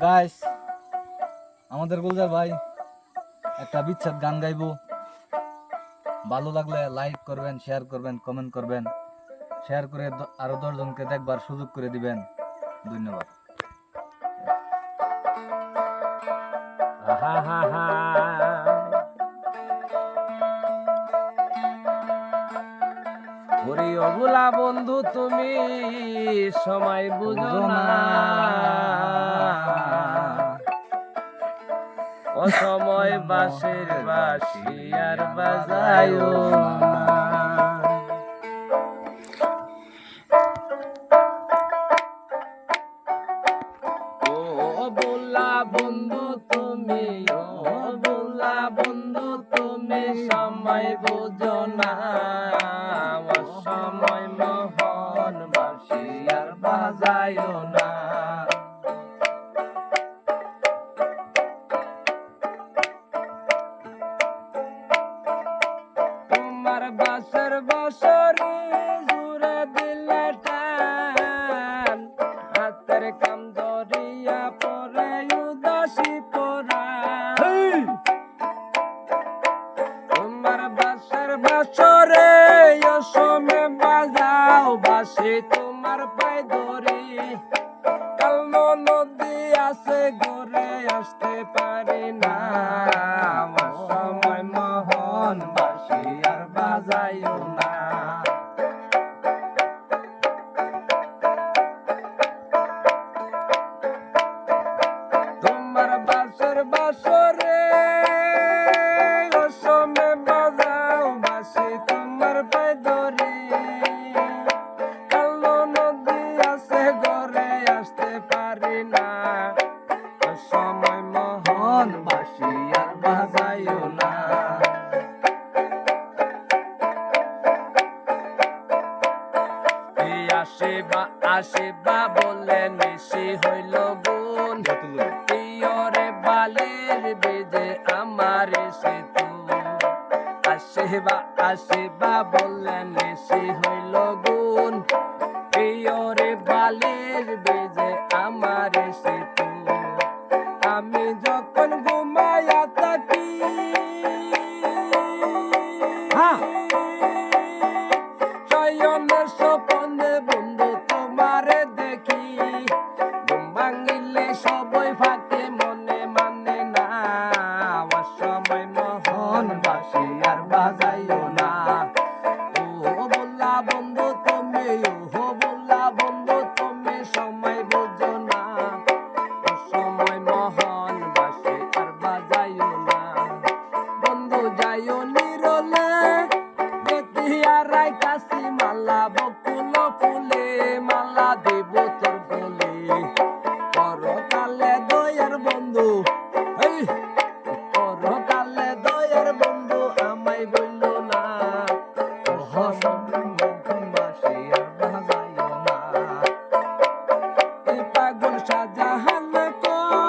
Guys, আমাদের গুলজার ভাই একটা বিচ্ছেদ গান গাইবো। ভালো লাগলে লাইক করবেন, শেয়ার করবেন, কমেন্ট করবেন, শেয়ার করে আরো 10 জনকে দেখবার সুযোগ করে দিবেন। ধন্যবাদ। ওরে অবলা বন্ধু তুমি সময় বুঝো না, অসময় বাঁশের বাঁশি আর বাজায়ো না। ও অবলা বন্ধু তুমি, ও অবলা বন্ধু তুমি সময় বুঝো না, অসময় মোহন বাঁশি আর বাজায়ো না। তোমার বাঁশের বাঁশরি জুড়ে দিলে টান, হাতের কাম ধরিয়া পরে উদাসী পরাণ। তোমার বাঁশের বাঁশরে অসমে বাজাও বাঁশি তোমার পায়ে ধরি, কাল নদী আছে ঘরে আসতে পারি না, অসময় মোহন বাঁশি আর বাজাইও না। তোমার বাঁশের বাঁশরে অসমে বাজাও বাঁশি তোমার পায়ে ধরি, কাল নদী আছে ঘরে আসতে পারি না, অসময় মোহন বাঁশি আর বাজাইও না। আসিবা বলে নিশি হইল গুণ, পিয়রে বালির বেজে আমার সেতু। আসিবা বলে নিশি হইল গুণ, পিয়রে বালির বেজে আমার সেতু। আমি যখন ঘুমাইয়া থাকি শয়নের স্বপ্নে বন্ধু তোমারে দেখি, ঘুম ভাঙিলে সবই ফাঁকে মনে মানে না, অসময় মোহন বাঁশি আর বাজাইও না। ও বললা বন্ধু তুমি, ও বললা বন্ধু তুমি সময় বুঝো না, অসময় মোহন বাঁশি আর বাজাইও না। বন্ধু যাইও নিরলে দেখিয়ারাই কাশি মালা, বকুল ফুলে মালা দেব তোর বলে, পরকালে দয়ার বন্ধু, এই পরকালে দয়ার বন্ধু আমায় বলল না, বাঁশি আর বাজাইও না। এই পাগল শাহজাহান কয়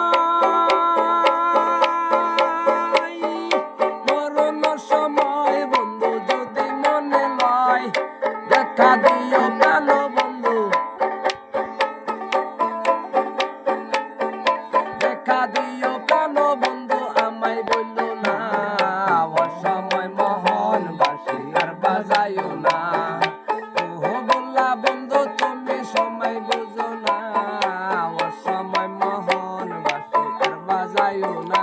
মরণ সময় বন্ধু যদি মনে লয়, দেখা দিও কেন বন্ধু, দেখা দিও কেন বন্ধু আমায় বলল না, অসময় মোহন বাঁশি আর বাজাইও না। ও বললা বন্ধু তুমি সময় বুঝো না, অসময় মোহন বাঁশি আর বাজাইও না।